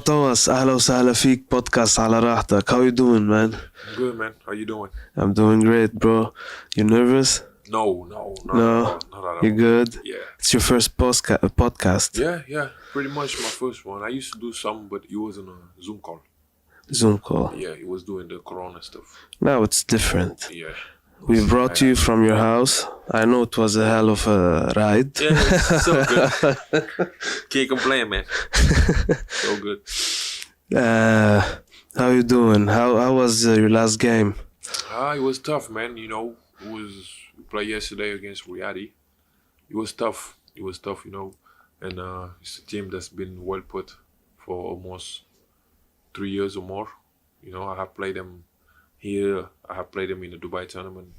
توماس أهلا وسهلا فيك بودكاست على راحتك. How you doing, man? I'm good, man. How you doing? I'm doing great, bro. You nervous? No, not at all. You good? Yeah. It's your first podcast. Yeah. Pretty much my first one. I used to do some, but it wasn't a Zoom call. Zoom call. Yeah, it was doing the Corona stuff. Now it's different. Yeah. We brought you from your house. I know it was a hell of a ride. Yeah, it's so good. Can't complain, man. So good. How you doing? How was your last game? It was tough, man. You know, we played yesterday against Riyadh. It was tough. And it's a team that's been well put for almost 3 years or more. You know, I have played them here. I have played them in the Dubai tournament.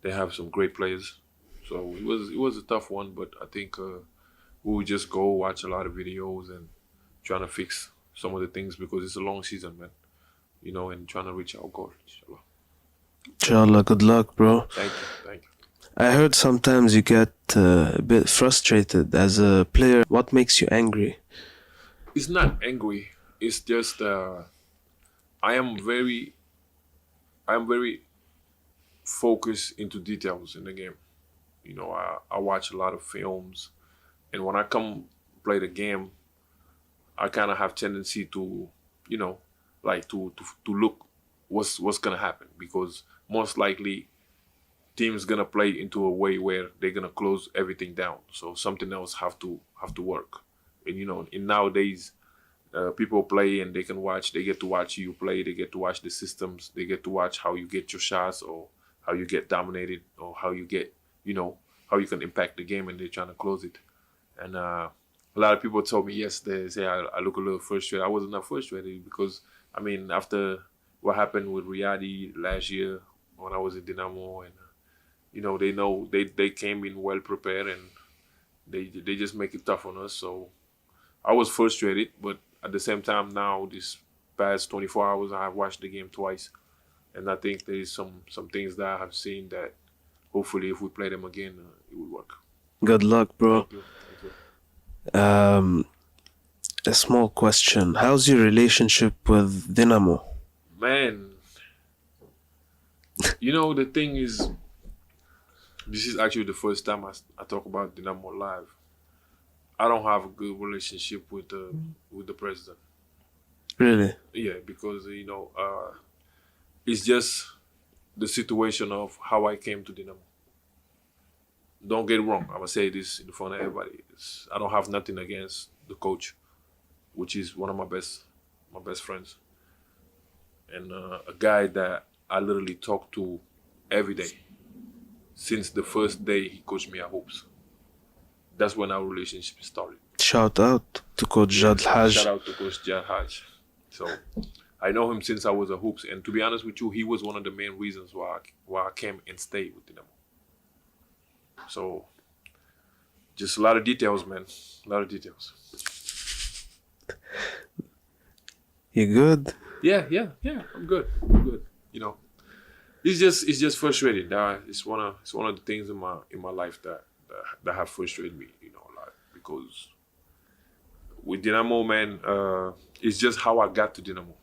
They have some great players. So it was a tough one, but I think we will just go watch a lot of videos and trying to fix some of the things because it's a long season, man. You know, and trying to reach our goal, inshallah. Inshallah, good luck, bro. Thank you. I heard sometimes you get a bit frustrated as a player. What makes you angry? It's not angry. It's just I am very focused into details in the game. You know, I watch a lot of films, and when I come play the game, I kind of have tendency to, you know, like to look what's gonna happen, because most likely team's gonna play into a way where they're gonna close everything down. So something else have to work. And you know, in nowadays, people play and they get to watch you play. They get to watch the systems. They get to watch how you get your shots or how you get dominated or how you get, you know, how you can impact the game, and they're trying to close it. And a lot of people told me yesterday, they say I look a little frustrated. I wasn't that frustrated because, I mean, after what happened with Riyadh last year when I was in Dynamo, and you know they came in well prepared, and they just make it tough on us. So I was frustrated, but at the same time now, this past 24 hours, I have watched the game twice, and I think there is some things that I have seen that hopefully if we play them again, it will work. Good luck, bro. Thank you. A small question. How's your relationship with Dynamo? Man, you know, the thing is, this is actually the first time I talk about Dynamo live. I don't have a good relationship with the president. Really? Yeah, because, you know, it's just the situation of how I came to Dynamo. Don't get wrong. I'm going to say this in front of everybody. I don't have nothing against the coach, which is one of my best friends. And a guy that I literally talk to every day since the first day he coached me at Hoops. That's when our relationship started. Shout out to Coach Jad Haj. Shout out to Coach Jad Haj. So I know him since I was a Hoops, and to be honest with you, he was one of the main reasons why I came and stayed with Dynamo. So just a lot of details, man. A lot of details. You good? Yeah. I'm good. You know, it's just frustrating. It's one of the things in my life that have frustrated me, you know, a lot, because with Dynamo, man, it's just how I got to Dynamo.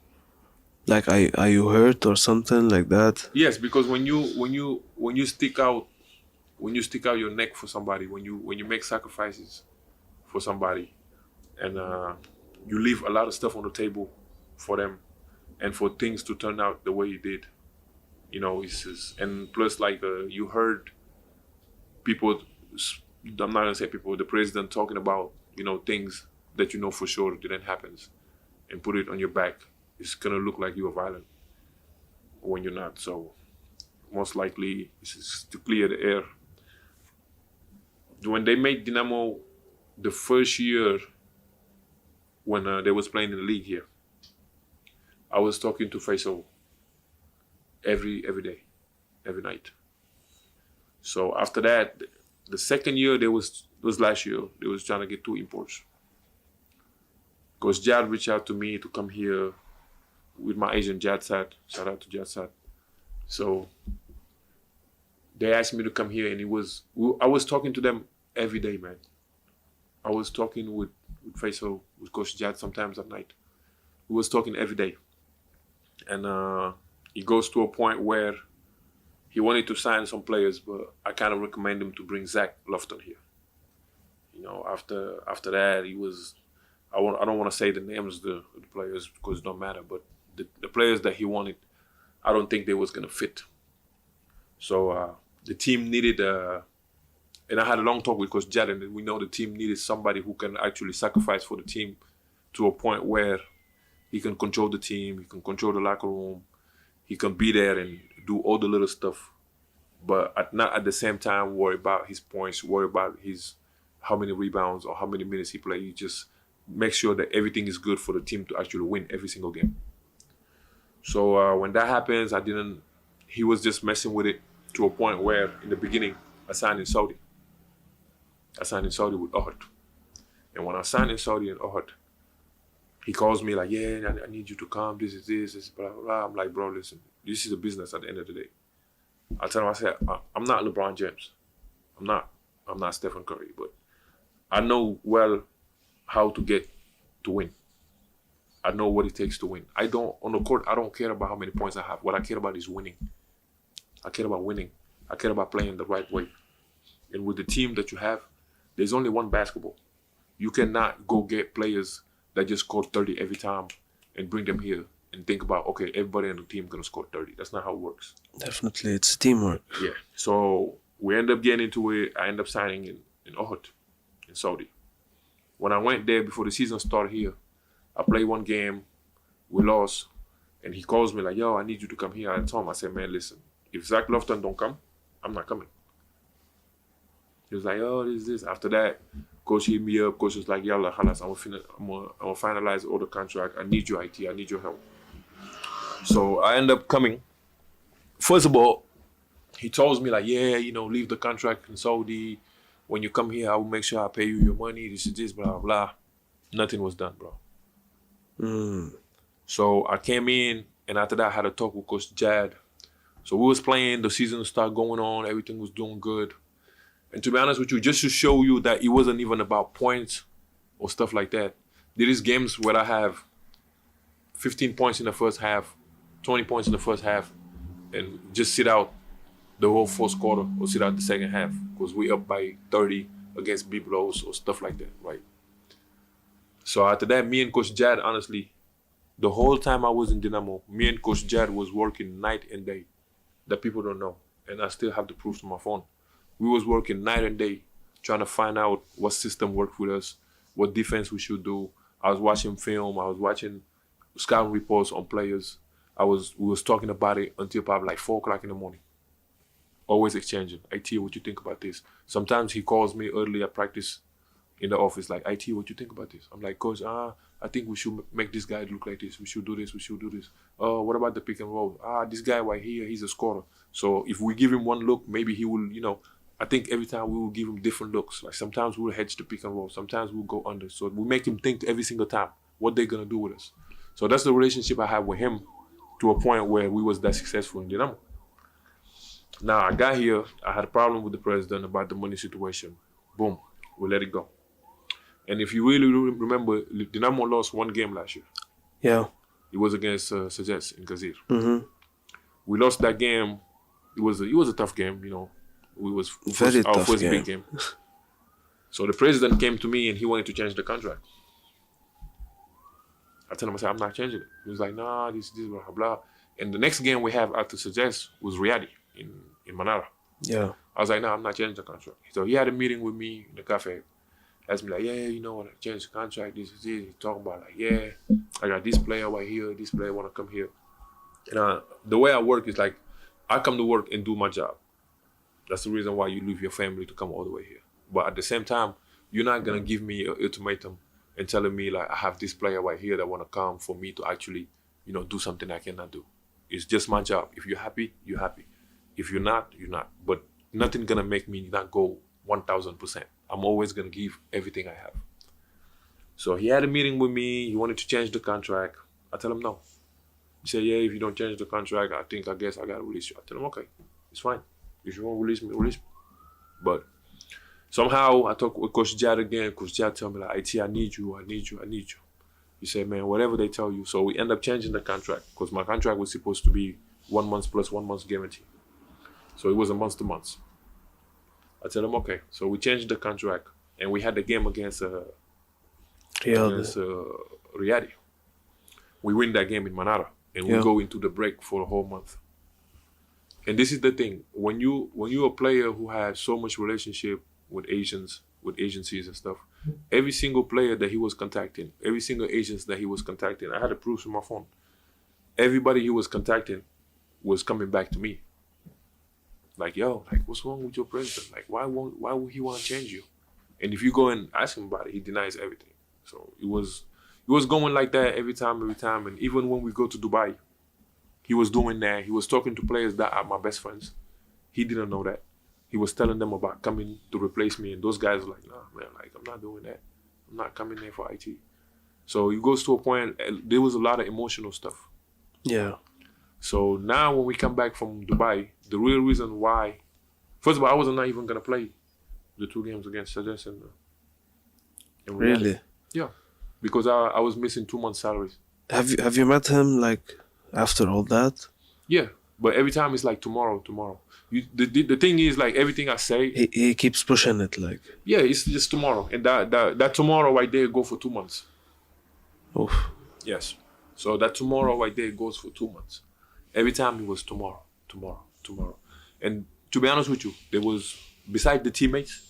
Like, are you hurt or something like that? Yes, because when you stick out your neck for somebody, when you make sacrifices for somebody, and you leave a lot of stuff on the table for them, and for things to turn out the way it did, you know, it's just, and plus, like, you heard people, I'm not gonna say people, the president talking about, you know, things that you know for sure didn't happen, and put it on your back. It's gonna look like you are violent when you're not. So most likely, this is to clear the air. When they made Dynamo the first year when they was playing in the league here, I was talking to Faisal every day, every night. So after that, the second year was last year, they was trying to get 2 imports. Because Jad reached out to me to come here with my agent Jad Sad. Shout out to Jad Sad. So they asked me to come here, and I was talking to them every day, man. I was talking with Faisal, with Coach Jad sometimes at night. we was talking every day. And it goes to a point where he wanted to sign some players, but I kind of recommend him to bring Zach Lofton here. You know, after that, he was, I don't want to say the names of the players because it don't matter, but the players that he wanted, I don't think they was going to fit. So the team needed, and I had a long talk with Coach Jad, and we know the team needed somebody who can actually sacrifice for the team to a point where he can control the team, he can control the locker room, he can be there and do all the little stuff, but not at the same time worry about his points, worry about his how many rebounds or how many minutes he plays. He just make sure that everything is good for the team to actually win every single game. So when that happens, he was just messing with it to a point where in the beginning, I signed in Saudi. I signed in Saudi with Ohad. And when I signed in Saudi and Ohad, he calls me like, yeah, I need you to come, this is this, blah, blah, blah. I'm like, bro, listen, this is a business at the end of the day. I tell him, I said, I'm not LeBron James. I'm not Stephen Curry, but I know well how to get to win. I know what it takes to win. On the court, I don't care about how many points I have. What I care about is winning. I care about winning. I care about playing the right way. And with the team that you have, there's only one basketball. You cannot go get players that just score 30 every time and bring them here and think about, okay, everybody on the team going to score 30. That's not how it works. Definitely, it's teamwork. Yeah. So we end up getting into it. I end up signing in Ohad, in Saudi. When I went there before the season started here, I played one game, we lost, and he calls me like, yo, I need you to come here. I told him, I said, man, listen, if Zach Lofton don't come, I'm not coming. He was like, oh, this. After that, coach hit me up. Coach was like, yalla, halas, I'm gonna finalize all the contract. I need your IT. I need your help. So I end up coming. First of all, he tells me like, yeah, leave the contract in Saudi. When you come here, I will make sure I pay you your money. This is this, blah, blah. Nothing was done, bro. So I came in, and after that, I had a talk with Coach Jad. So we was playing. The season started going on. Everything was doing good. And to be honest with you, just to show you that it wasn't even about points or stuff like that. There is games where I have 15 points in the first half, 20 points in the first half, and just sit out the whole fourth quarter or sit out the second half because we up by 30 against big blows or stuff like that, right? So after that, me and Coach Jad, honestly, the whole time I was in Dynamo, me and Coach Jad was working night and day that people don't know. And I still have the proof to my phone. We was working night and day trying to find out what system worked with us, what defense we should do. I was watching film. I was watching scouting reports on players. We was talking about it until probably like 4 o'clock in the morning. Always exchanging. IT, what you think about this? Sometimes he calls me early at practice in the office like, IT, what you think about this? I'm like, Coach, I think we should make this guy look like this. We should do this. We should do this. What about the pick and roll? This guy right here, he's a scorer. So if we give him one look, maybe he will, I think every time we will give him different looks. Like sometimes we'll hedge the pick and roll. Sometimes we'll go under. So we make him think every single time what they're going to do with us. So that's the relationship I have with him to a point where we was that successful in Dynamo. Now I got here, I had a problem with the president about the money situation. Boom, we let it go. And if you really remember, Dynamo lost one game last year. Yeah. It was against Sages in Gazir. Mm-hmm. We lost that game. It was a tough game, It was our first big game. So the president came to me and he wanted to change the contract. I told him, I said, I'm not changing it. He was like, nah, this, blah, blah, blah. And the next game we have after Sages was Riyadi in Manara. Yeah. I was like, nah, I'm not changing the contract. So he had a meeting with me in the cafe. Asked me like, yeah, when I change the contract, this is it. He's talking about like, yeah, I got this player right here, this player want to come here. And the way I work is like, I come to work and do my job. That's the reason why you leave your family to come all the way here. But at the same time, you're not going to give me an ultimatum and telling me like, I have this player right here that want to come for me to actually, do something I cannot do. It's just my job. If you're happy, you're happy. If you're not, you're not. But nothing going to make me not go 1,000%. I'm always going to give everything I have. So he had a meeting with me. He wanted to change the contract. I tell him no. He said, yeah, if you don't change the contract, I guess I got to release you. I tell him, okay, it's fine. If you want to release me, release me. But somehow I talked with Coach Jad again. Coach Jad told me like, IT, I need you. He He said, man, whatever they tell you. So we end up changing the contract because my contract was supposed to be 1 month plus 1 month's guarantee. So it was a month to month. I tell him, okay. So we changed the contract and we had the game against Riyadh. We win that game in Manara and we go into the break for a whole month. And this is the thing, when you're a player who has so much relationship with Asians, with agencies and stuff, every single player that he was contacting, every single agent that he was contacting, I had the proofs on my phone. Everybody he was contacting was coming back to me. Like, yo, like, what's wrong with your president? Like, why would he want to change you? And if you go and ask him about it, he denies everything. So it was going like that every time. And even when we go to Dubai, he was doing that. He was talking to players that are my best friends. He didn't know that. He was telling them about coming to replace me. And those guys were like, nah, man, like, I'm not doing that. I'm not coming there for IT. So it goes to a point, there was a lot of emotional stuff. Yeah. So now when we come back from Dubai, the real reason why, first of all, I was not even going to play the 2 games against Suggest and Really? Yeah. Because I was missing 2 months' salaries. Have you met him, like, after all that? Yeah. But every time it's like tomorrow. The thing is, like, everything I say, He keeps pushing it, like. yeah, it's just tomorrow. And that tomorrow right there go for 2 months. Oof. Yes. So that tomorrow right there goes for 2 months. Every time it was tomorrow. And to be honest with you, there was, besides the teammates,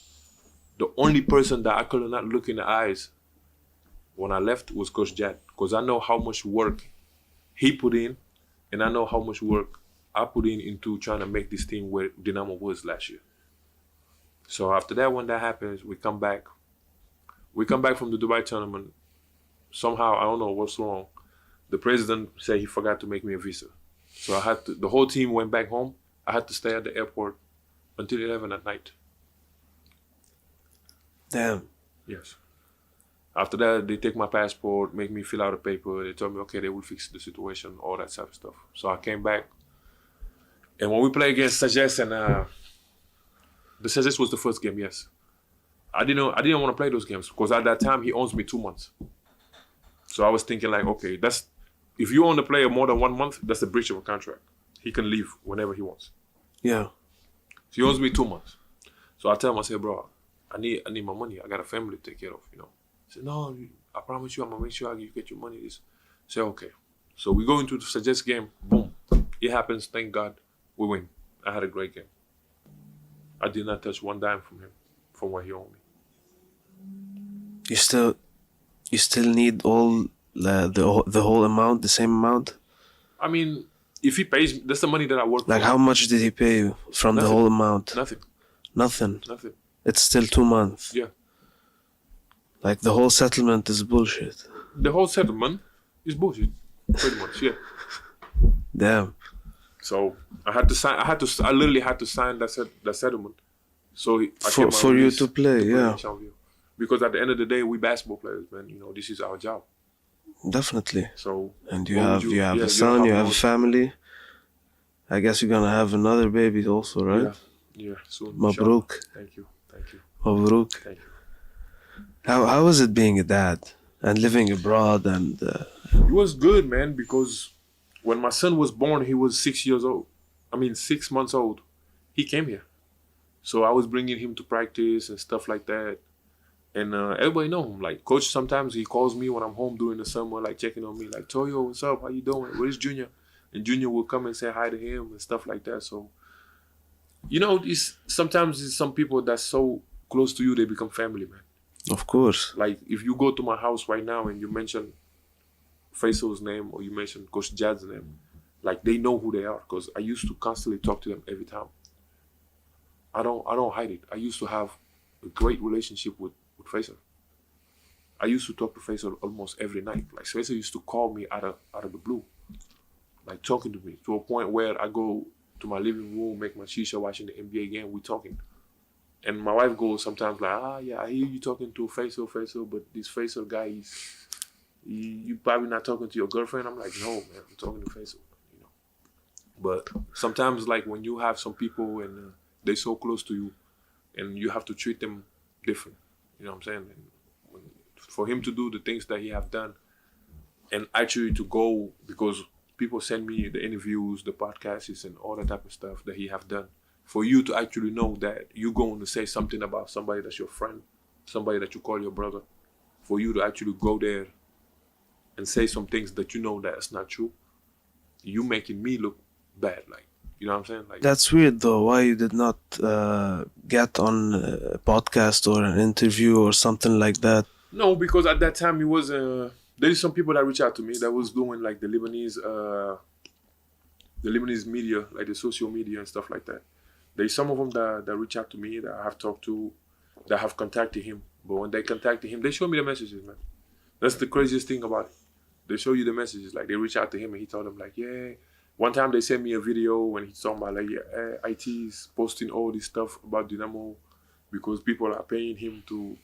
the only person that I could not look in the eyes when I left was Coach Jad. Because I know how much work he put in, and I know how much work I put in into trying to make this team where Dynamo was last year. So after that, when that happens, we come back. We come back from the Dubai tournament. Somehow, I don't know what's wrong. The president said he forgot to make me a visa. So the whole team went back home. I had to stay at the airport until 11 at night. Damn. Yes. After that, they take my passport, make me fill out a paper. They told me, okay, they will fix the situation, all that type of stuff. So I came back. And when we play against Suggest, and the Suggest was the first game, yes. I didn't want to play those games because at that time, he owns me 2 months. So I was thinking like, okay, if you own the player more than 1 month, that's a breach of a contract. He can leave whenever he wants. Yeah. So he owns me 2 months. So I tell him, I say, bro, I need my money. I got a family to take care of, you know. He said, no, I promise you, I'm going to make sure you get your money. I say, okay. So we go into the Suggest game. Boom. It happens. Thank God. We win. I had a great game. I did not touch one dime from him, from what he owed me. You still need all the whole amount, the same amount? I mean, if he pays me, that's the money that I work for. Like, how much did he pay you from the whole amount? Nothing. It's still 2 months. Yeah. Like, the whole settlement is bullshit. The whole settlement is bullshit, pretty much. Yeah. Damn. So I literally had to sign that settlement. So for you to play, yeah. Because at the end of the day, we basketball players, man. You know, this is our job. Definitely. So. And you have a son, you have a family. I guess you're gonna have another baby also, right? Yeah. Soon. Mabruk. Thank you. Mabruk. Thank you. How is it being a dad and living abroad and? It was good, man, because when my son was born, he was 6 years old. 6 months old. He came here, so I was bringing him to practice and stuff like that. And everybody know him. Like, coach, sometimes he calls me when I'm home during the summer, like checking on me, like, Toyo, what's up? How you doing? Where's Junior? And Junior will come and say hi to him and stuff like that. So, you know, sometimes it's some people that's so close to you, they become family, man. Of course. Like, if you go to my house right now and you mention Faisal's name or you mention Coach Jad's name, like, they know who they are because I used to constantly talk to them every time. I don't hide it. I used to have a great relationship with Faisal. I used to talk to Faisal almost every night. Like, Faisal used to call me out of the blue, like talking to me to a point where I go to my living room, make my shisha, watching the NBA game, we talking. And my wife goes sometimes like, yeah, I hear you talking to Faisal, but this Faisal guy, you probably not talking to your girlfriend. I'm like, no, man, I'm talking to Faisal, you know. But sometimes, like, when you have some people and they're so close to you, and you have to treat them different. You know what I'm saying? And for him to do the things that he have done, and actually to go, because people send me the interviews, the podcasts, and all that type of stuff that he have done. For you to actually know that you're going to say something about somebody that's your friend, somebody that you call your brother, for you to actually go there and say some things that you know that's not true, you making me look bad, like, you know what I'm saying? Like, That's weird though. Why you did not get on a podcast or an interview or something like that? no, because at that time it was there is some people that reached out to me that was doing like the Lebanese media, like the social media and stuff like that. There's some of them that reach out to me that I have talked to, that have contacted him. But when they contacted him, they show me the messages, man. That's the craziest thing about it. They show you the messages. Like, they reach out to him and he told them, like, yeah. One time they sent me a video when he's talking about, like, yeah, IT's posting all this stuff about Dynamo because people are paying him to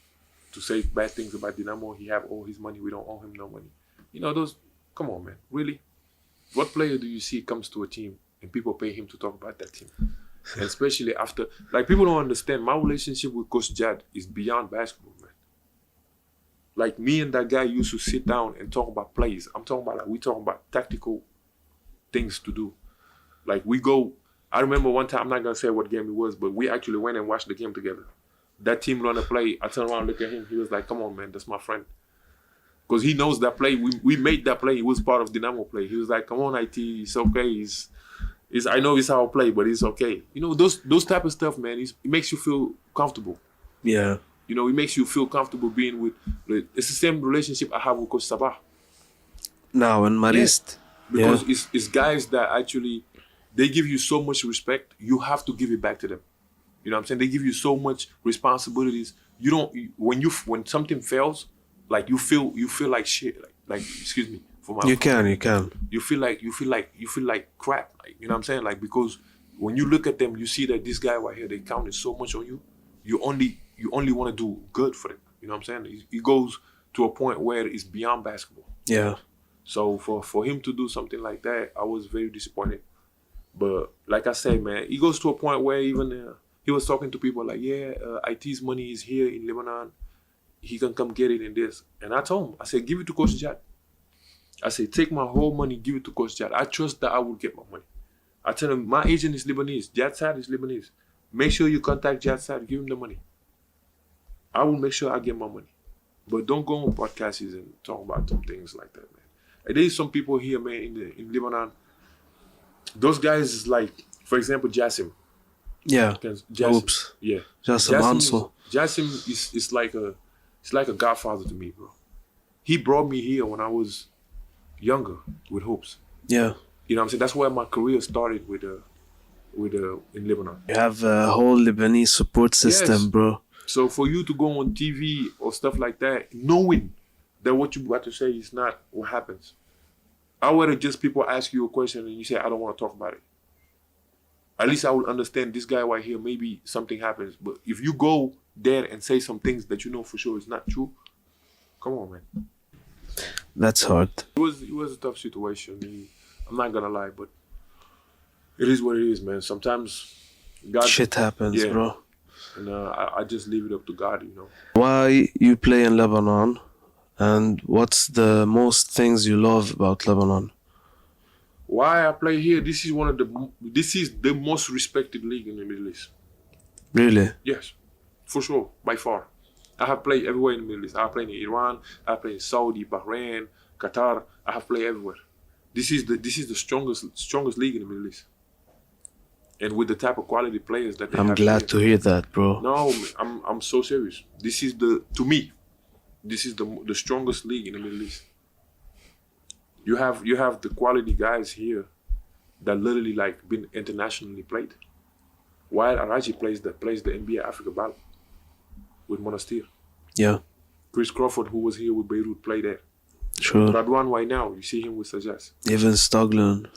say bad things about Dynamo. He have all his money. We don't owe him no money. You know, those, come on, man. Really? What player do you see comes to a team and people pay him to talk about that team? And especially after, like, people don't understand, my relationship with Coach Jad is beyond basketball, man. Like, me and that guy used to sit down and talk about plays. I'm talking about, like, we talking about tactical things to do. Like, we go, I remember one time, I'm not going to say what game it was, but we actually went and watched the game together. That team run a play, I turned around and looked at him. He was like, come on, man, that's my friend. Because he knows that play. We made that play. It was part of Dynamo play. He was like, come on, IT, it's okay. I know it's how I play, but it's okay. You know, those type of stuff, man, it makes you feel comfortable. Yeah. You know, it makes you feel comfortable being with, it's the same relationship I have with Coach Sabah. Now in Marist. Yeah. Because it's guys that actually, they give you so much respect, you have to give it back to them. You know what I'm saying? They give you so much responsibilities. You don't, when something fails, like you feel like shit, like excuse me. You can. You feel like crap, like, you know what I'm saying? Like, because when you look at them, you see that this guy right here, they counted so much on you. You only want to do good for them. You know what I'm saying? It goes to a point where it's beyond basketball. Yeah. So for him to do something like that, I was very disappointed. But like I said, man, it goes to a point where even he was talking to people like, yeah, IT's money is here in Lebanon. He can come get it in this. And I told him, I said, give it to Coach Jad. I say, take my whole money, give it to Coach Jad. I trust that I will get my money. I tell him, my agent is Lebanese. Jad Sad is Lebanese. Make sure you contact Jad Sad, give him the money. I will make sure I get my money. But don't go on podcasts and talk about some things like that, man. And there's some people here, man, in Lebanon. Those guys is like, for example, Jassim. Yeah. Jassim. Oops. Yeah. Jassim is like a godfather to me, bro. He brought me here when I was younger with hopes. Yeah. You know what I'm saying? That's where my career started with in Lebanon. You have a whole Lebanese support system, bro. So for you to go on TV or stuff like that, knowing that what you about to say is not what happens. I would just people ask you a question and you say, I don't want to talk about it. At least I will understand this guy right here, maybe something happens. But if you go there and say some things that you know for sure is not true, come on, man. That's hard. It was a tough situation. I'm not gonna lie, but it is what it is, man. Sometimes God, shit happens, bro. And I just leave it up to God, you know. Why you play in Lebanon, and what's the most things you love about Lebanon? Why I play here? This is the most respected league in the Middle East. Really? Yes, for sure, by far. I have played everywhere in the Middle East. I have played in Iran. I have played in Saudi, Bahrain, Qatar. I have played everywhere. This is the strongest league in the Middle East. And with the type of quality players that they have. I'm glad to hear that, bro. No, I'm so serious. This is to me, this is the strongest league in the Middle East. You have the quality guys here that literally like been internationally played. While Araji plays the NBA Africa Ball with Monastir. Yeah. Chris Crawford, who was here with Beirut, played there. Sure. Radwan right now, you see him with Sajas. Even Stoglen.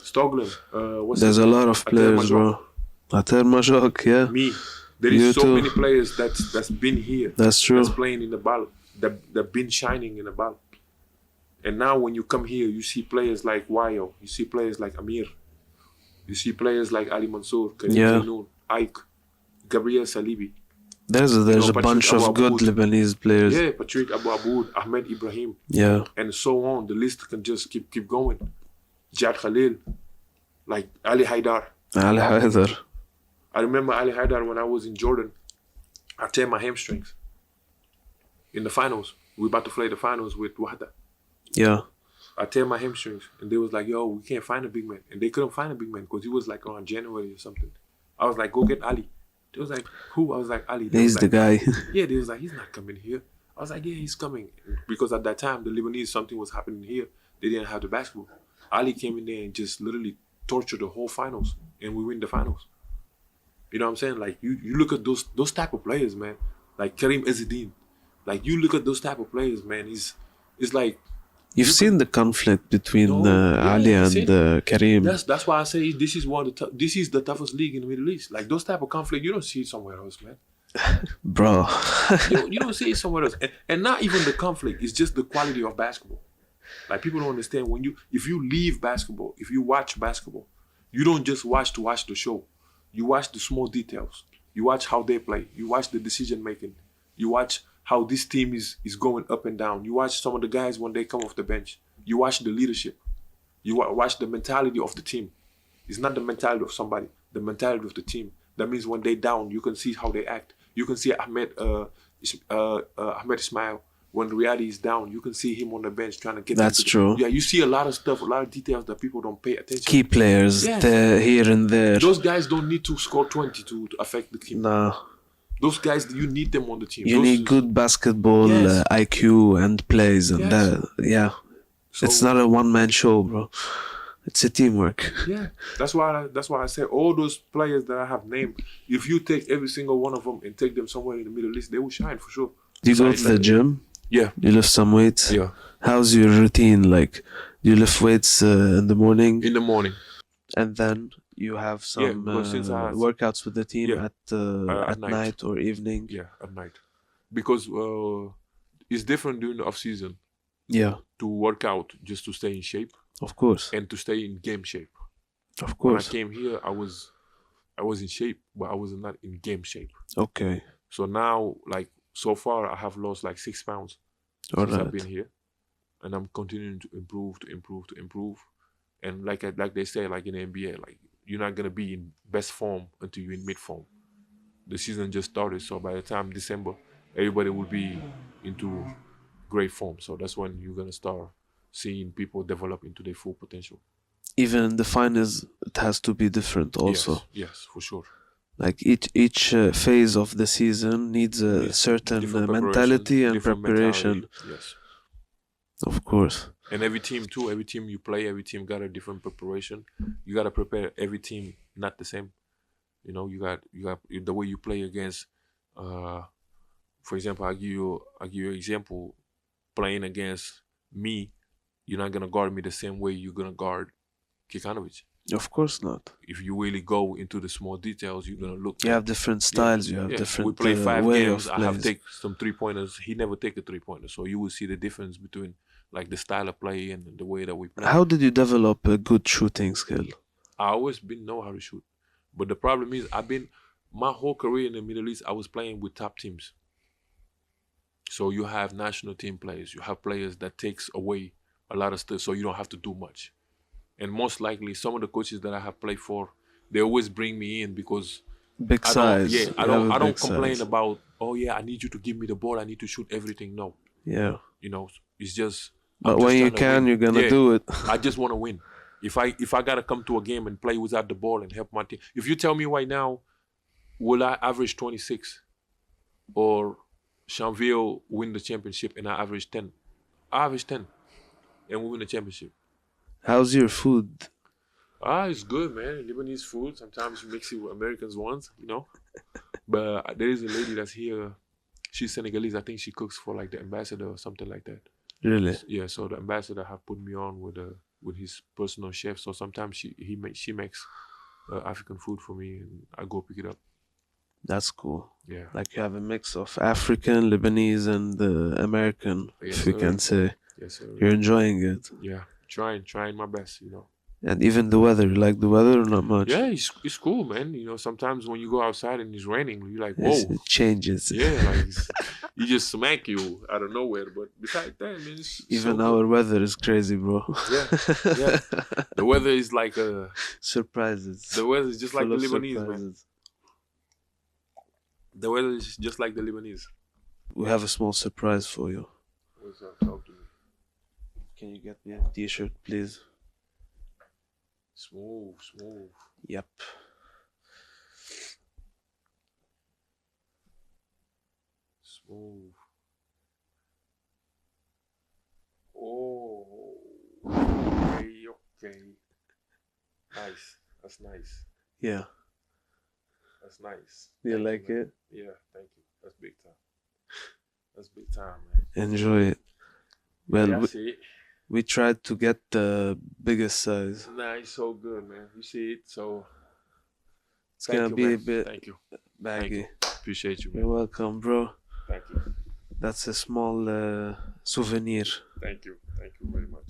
There's a lot of players, bro. Ater Majok, yeah. Me. There is so many players that's been here. That's true. That's playing in the ball. That been shining in the ball. And now when you come here, you see players like Wayo. You see players like Amir. You see players like Ali Mansour, Karim Zainoun, Ike, Gabriel Salibi. There's a bunch of good Lebanese players. Yeah, Patrick Abu Aboud, Ahmed Ibrahim. Yeah. And so on. The list can just keep going. Jad Khalil, like Ali Haidar. Ali Haidar. I remember Ali Haidar when I was in Jordan. I tear my hamstrings in the finals. We were about to play the finals with Wahda. Yeah. I tear my hamstrings, and they was like, "Yo, we can't find a big man," and they couldn't find a big man because he was like around January or something. I was like, "Go get Ali." They was like, "Who?" I was like, "Ali." He's the guy. Yeah, they was like, "He's not coming here." I was like, "Yeah, he's coming," because at that time the Lebanese, something was happening here. They didn't have the basketball. Ali came in there and just literally tortured the whole finals, and we win the finals. You know what I'm saying? Like you look at those type of players, man. Like Karim Ezzedine. Like you look at those type of players, man. It's like. You've seen the conflict between Ali and Karim. That's why I say this is this is the toughest league in the Middle East. Like those type of conflict, you don't see it somewhere else, man. Bro. you don't see it somewhere else. And not even the conflict, it's just the quality of basketball. Like people don't understand if you leave basketball, if you watch basketball, you don't just watch to watch the show. You watch the small details. You watch how they play. You watch the decision making. You watch how this team is going up and down. You watch some of the guys when they come off the bench. You watch the leadership. You watch the mentality of the team. It's not the mentality of somebody, the mentality of the team. That means when they down, you can see how they act. You can see Ahmed Ismail. When Riyadi is down, you can see him on the bench trying to get. That's true. Yeah, you see a lot of stuff, a lot of details that people don't pay attention. Key players here and there. Those guys don't need to score 20 to affect the team. No. Those guys, you need them on the team. You need good basketball IQ and plays, and so, it's not a one-man show, bro. It's a teamwork. Yeah, that's why I say all those players that I have named. If you take every single one of them and take them somewhere in the Middle East, they will shine for sure. Do you go to the gym? Yeah. You lift some weights? Yeah. How's your routine? Like, do you lift weights in the morning? In the morning. And then you have some workouts with the team at night or evening? Yeah, at night. Because it's different during the off-season. Yeah. To work out just to stay in shape. Of course. And to stay in game shape. Of course. When I came here, I was in shape, but I was not in game shape. Okay. So now, like, so far, I have lost like 6 pounds since I've been here. And I'm continuing to improve. And like they say, like in the NBA, like, you're not going to be in best form until you're in mid form. The season just started, so by the time December, everybody will be into great form. So that's when you're going to start seeing people develop into their full potential. Even in the finals, it has to be different also. Yes, for sure. Like each phase of the season needs a certain mentality and preparation. Yes. Of course. And every team you play, every team got a different preparation. You got to prepare every team not the same. You know, you got the way you play against. For example, I give you an example. Playing against me, you're not gonna guard me the same way you're gonna guard Kikanovic. Of course not. If you really go into the small details, you're gonna look. You have different styles. You have different. We play 5 games. I have take some 3-pointers. He never take a 3-pointer, so you will see the difference between like the style of play and the way that we play. How did you develop a good shooting skill? I always know how to shoot, but the problem is my whole career in the Middle East. I was playing with top teams. So you have national team players. You have players that takes away a lot of stuff, so you don't have to do much. And most likely, some of the coaches that I have played for, they always bring me in because big size. I don't complain about, oh yeah, I need you to give me the ball. I need to shoot everything. No. Yeah. You know, it's just. But when you can, you're gonna do it. I just want to win. If I gotta come to a game and play without the ball and help my team, if you tell me right now, will I average 26, or Chanville win the championship and I average 10. I average 10 and we win the championship. How's your food? It's good, man. Lebanese food. Sometimes you mix it with Americans ones, you know. But there is a lady that's here. She's Senegalese. I think she cooks for like the ambassador or something like that. Really? Yeah. So the ambassador have put me on with his personal chef. So sometimes she makes African food for me and I go pick it up. That's cool. Yeah. Like you have a mix of African, Lebanese, and American, yes, if you can say. Yes, sir. You're enjoying it. Yeah. Trying my best, you know. And even the weather, you like the weather or not much? Yeah, it's cool, man. You know, sometimes when you go outside and it's raining, you're like, whoa. It changes. Yeah, like you just smack you out of nowhere. But besides that, man, it's Even so our good. weather is crazy, bro. Yeah, yeah. The weather is like Surprises. the weather is just like Full the of Lebanese, man. surprises. The weather is just like the Lebanese. We have a small surprise for you. What's up? Talk to me. Can you get me a t-shirt, please? Smooth, smooth. Yep. Smooth. Oh, okay. Nice. That's nice. Yeah. That's nice. You Thank like man. it? Yeah, thank you. That's big time. That's big time, man. Enjoy it. Well, Yeah, I see it. we tried to get the biggest size. Nah, it's so good, man. You see it, so It's thank gonna you, be man. a bit Thank you. baggy. Appreciate you, man. You're welcome, bro. Thank you. That's a small souvenir. Thank you. Thank you very much.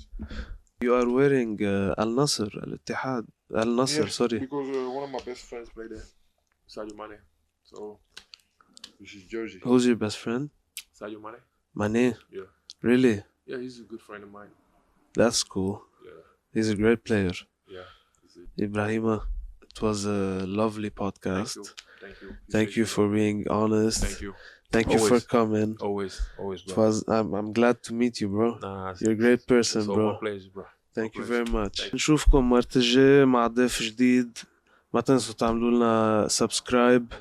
You are wearing Al Nasser, الاتحاد. Al Nasser, sorry. Because one of my best friends played there, Sadio Mane. So this is jersey. Who's your best friend? Sadio Mane. Mane? Yeah. Really? Yeah, he's a good friend of mine. That's cool. Yeah. He's a great player. Yeah. He's Ibrahima, it was a lovely podcast. Thank you. Thank you for being honest. Thank you. Thank you for coming. Always, It bro. was. I'm glad to meet you, bro. Nah, You're a great person, it's all bro. my pleasure, bro. Thank you very much. Thank you. نشوفكم مرة الجاية مع ضيف جديد. ما تنسوا تعملوا لنا سبسكرايب.